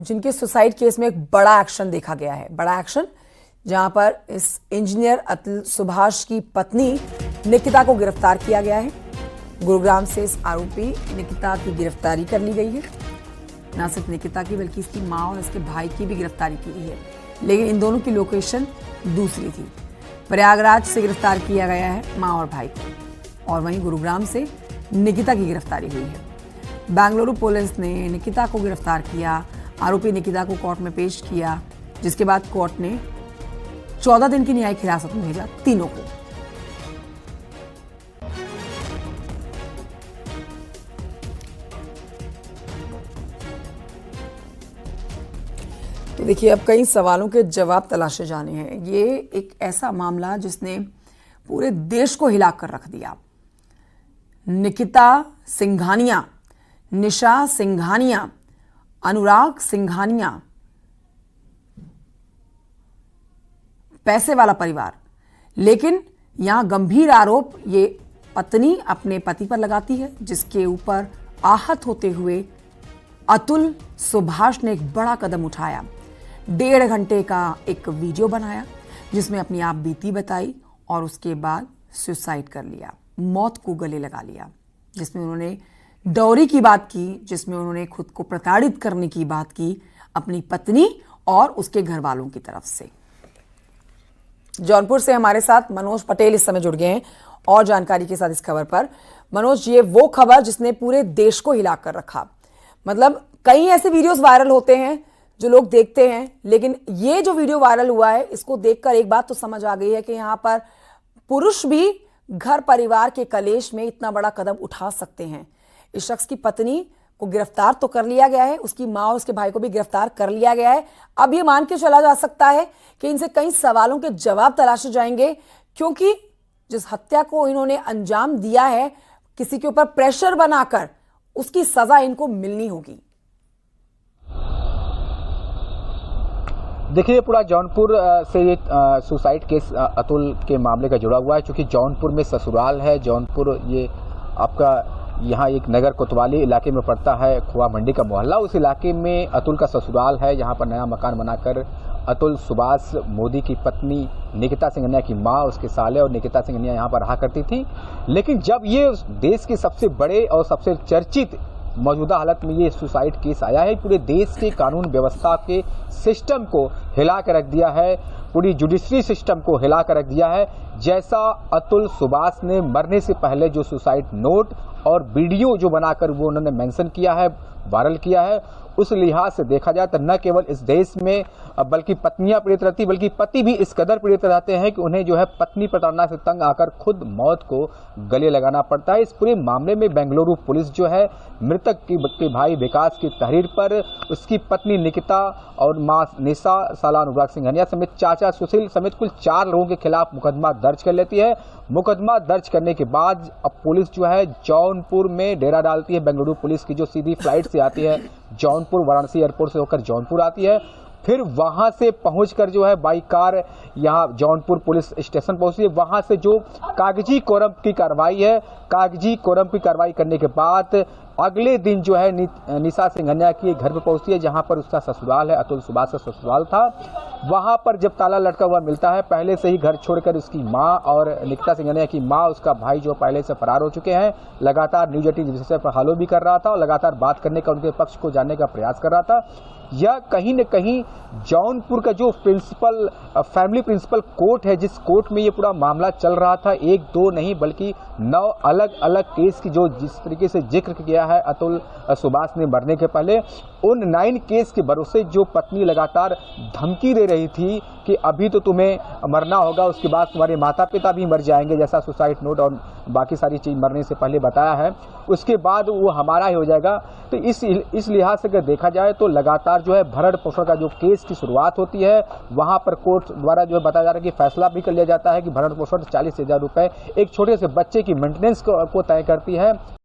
जिनके suicide case में एक बड़ा एक्शन देखा गया है। बड़ा एक्शन जहां पर इस इंजीनियर अतुल सुभाष की पत्नी निकिता को गिरफ्तार किया गया है। गुरुग्राम से इस आरोपी निकिता की गिरफ्तारी कर ली गई है। न सिर्फ निकिता की बल्कि इसकी मां और इसके भाई की भी गिरफ्तारी की गई है, लेकिन इन दोनों की लोकेशन दूसरी थी। प्रयागराज से गिरफ्तार किया गया है मां और भाई को, और वहीं गुरुग्राम से निकिता की गिरफ्तारी हुई है। बेंगलुरु पुलिस ने निकिता को गिरफ्तार किया। आरोपी निकिता को कोर्ट में पेश किया, जिसके बाद कोर्ट ने 14 दिन की न्यायिक हिरासत में भेजा तीनों को। तो देखिए, अब कई सवालों के जवाब तलाशे जाने हैं। ये एक ऐसा मामला जिसने पूरे देश को हिला कर रख दिया। निकिता सिंघानिया, निशा सिंघानिया, अनुराग सिंघानिया, पैसे वाला परिवार। लेकिन यहां गंभीर आरोप ये पत्नी अपने पति पर लगाती है, जिसके ऊपर आहत होते हुए अतुल सुभाष ने एक बड़ा कदम उठाया। 1.5 घंटे का एक वीडियो बनाया जिसमें अपनी आप बीती बताई और उसके बाद सुसाइड कर लिया, मौत को गले लगा लिया। जिसमें उन्होंने डौरी की बात की, जिसमें उन्होंने खुद को प्रताड़ित करने की बात की अपनी पत्नी और उसके घर वालों की तरफ से। जौनपुर से हमारे साथ मनोज पटेल इस समय जुड़ गए हैं और जानकारी के साथ इस खबर पर। मनोज, ये वो खबर जिसने पूरे देश को हिला कर रखा। मतलब कई ऐसे वीडियोस वायरल होते हैं जो लोग देखते हैं, लेकिन ये जो वीडियो वायरल हुआ है, इसको देखकर एक बात तो समझ आ गई है कि यहाँ पर पुरुष भी घर परिवार के कलेश में इतना बड़ा कदम उठा सकते हैं। इस शख्स की पत्नी को गिरफ्तार तो कर लिया गया है, उसकी मां और उसके भाई को भी गिरफ्तार कर लिया गया है। अब ये मान के चला जा सकता है कि इनसे कई सवालों के जवाब तलाशे जाएंगे, क्योंकि जिस हत्या को इन्होंने अंजाम दिया है किसी के ऊपर प्रेशर बनाकर, उसकी सजा इनको मिलनी होगी। देखिए, पूरा जौनपुर से ये सुसाइड केस अतुल के मामले का जुड़ा हुआ है, क्योंकि जौनपुर में ससुराल है। जौनपुर ये आपका यहाँ एक नगर कोतवाली इलाके में पड़ता है, खुआ मंडी का मोहल्ला। उस इलाके में अतुल का ससुराल है। यहाँ पर नया मकान बनाकर अतुल सुभाष मोदी की पत्नी निकिता सिंघानिया की माँ, उसके साले और निकिता सिंघानिया यहाँ पर रहा करती थी। लेकिन जब ये देश के सबसे बड़े और सबसे चर्चित मौजूदा हालत में ये सुसाइड केस आया है, पूरे देश के कानून व्यवस्था के सिस्टम को हिला कर रख दिया है, पूरी जुडिशरी सिस्टम को हिला कर रख दिया है। जैसा अतुल सुभाष ने मरने से पहले जो सुसाइड नोट और वीडियो जो बनाकर वो उन्होंने मेंशन किया है, वायरल किया है, उस लिहाज से देखा जाए तो न केवल इस देश में बल्कि पत्नियां पीड़ित रहती, बल्कि पति भी इस कदर पीड़ित रहते हैं कि उन्हें जो है पत्नी प्रताड़ना से तंग आकर खुद मौत को गले लगाना पड़ता है। इस पूरे मामले में बेंगलुरु पुलिस जो है मृतक के भाई विकास की तहरीर पर उसकी पत्नी निकिता और मां निशा, साला अनुराग सिंघानिया समेत चाचा सुशील समेत कुल 4 लोगों के खिलाफ मुकदमा दर्ज कर लेती है। मुकदमा दर्ज करने के बाद अब पुलिस जो है जौनपुर में डेरा डालती है। बेंगलुरु पुलिस की जो सीधी फ्लाइट से आती है जौनपुर, वाराणसी एयरपोर्ट से होकर जौनपुर आती है, फिर वहां से पहुंचकर जो है बाई कार यहाँ जौनपुर पुलिस स्टेशन पहुंचती है। वहां से जो कागजी कोरम की कार्रवाई है, कागजी कोरम की कार्रवाई करने के बाद अगले दिन जो है निशा सिंघानिया के घर पर पहुंचती है, जहां पर उसका ससुराल है, अतुल सुभाष का ससुराल था। वहां पर जब ताला लटका हुआ मिलता है, पहले से ही घर छोड़कर उसकी मां और निकिता सिंघानिया की मां, उसका भाई जो पहले से फरार हो चुके हैं, लगातार न्यूज 18 विषय पर हलो भी कर रहा था और लगातार बात करने का, उनके पक्ष को जानने का प्रयास कर रहा था। यह कहीं न कहीं जौनपुर का जो प्रिंसिपल फैमिली प्रिंसिपल कोर्ट है, जिस कोर्ट में ये पूरा मामला चल रहा था, 1-2 नहीं बल्कि 9 अलग अलग केस की जो जिस तरीके से जिक्र किया है अतुल सुभाष ने मरने के पहले, उन 9 केस के भरोसे जो पत्नी लगातार धमकी दे रही थी कि अभी तो तुम्हें मरना होगा, उसके बाद तुम्हारे माता पिता भी मर जाएंगे, जैसा सुसाइड नोट और बाकी सारी चीज मरने से पहले बताया है, उसके बाद वो हमारा ही हो जाएगा। तो इस लिहाज से अगर देखा जाए तो लगातार जो है भरण पोषण का जो केस की शुरुआत होती है, वहां पर कोर्ट द्वारा जो है बताया जा रहा है कि फैसला भी कर लिया जाता है कि भरण पोषण 40,000 रुपए एक छोटे से बच्चे की मेंटेनेंस को तय करती है।